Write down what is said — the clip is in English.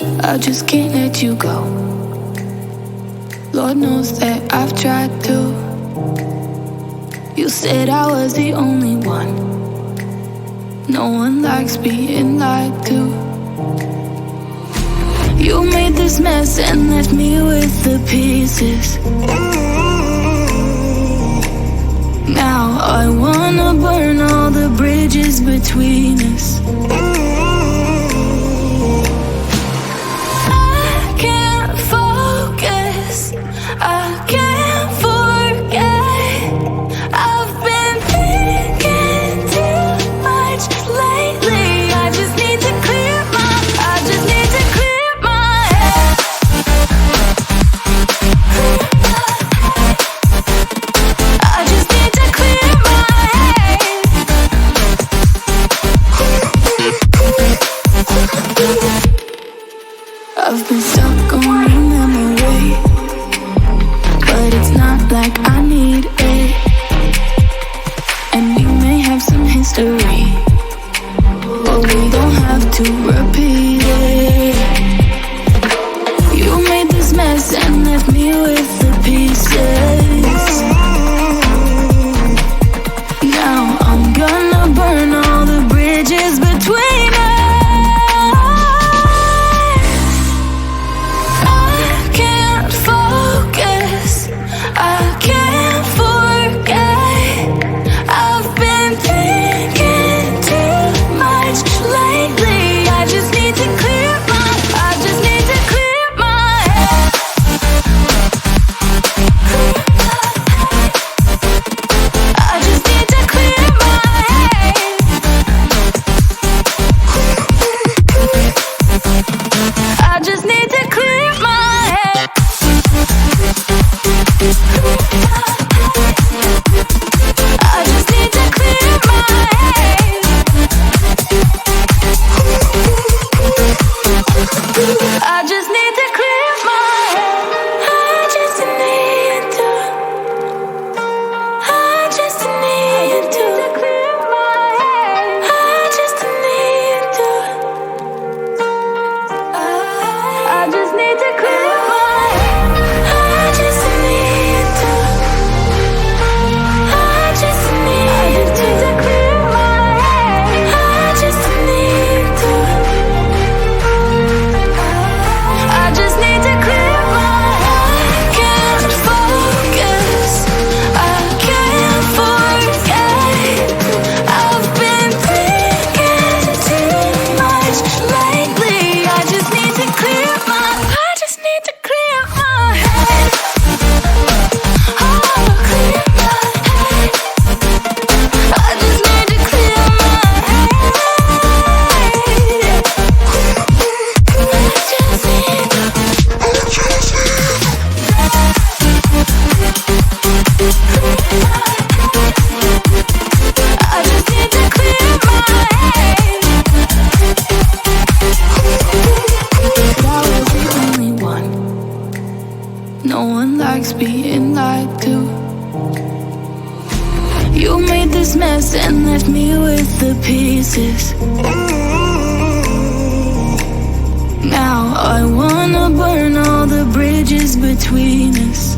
I just can't let you go. Lord knows that I've tried to. You said I was the only one. No one likes being lied to. You made this mess and left me with the pieces. Now I wanna burn all the bridges between us. I can't focus, I can't forget. I've been thinking too much lately. I just need to clear my, I just need to clear my head. I just need to clear my head. I've been stuck on a memory, but it's not like I need it. And we may have some history, but we don't have to repeat it. You made this mess and left me with the pieces. Now I'm gonna burn all the bridges between us. I can't focus, I can't forget. I've been thinking too much lately. I just need to clear my, I just need to clear my head. I just need to clear my head. I just need to clear my head. I just need to clear my head. I just need to clear my head. I just need to. I just need to clear my head. I just need to. I just need to clear my head. I just need to. I just need to clear my head. I just need to. I just need to clear my head. I can't focus, I can't forget. I've been thinking too much lately. I just need to clear my, I just need to clear my head. Oh, clear my head. I just need to clear my head. I just need to clear my head. I was the only one. No one likes being lied to. You made this mess and left me with the pieces. Now I wanna burn all the bridges between us.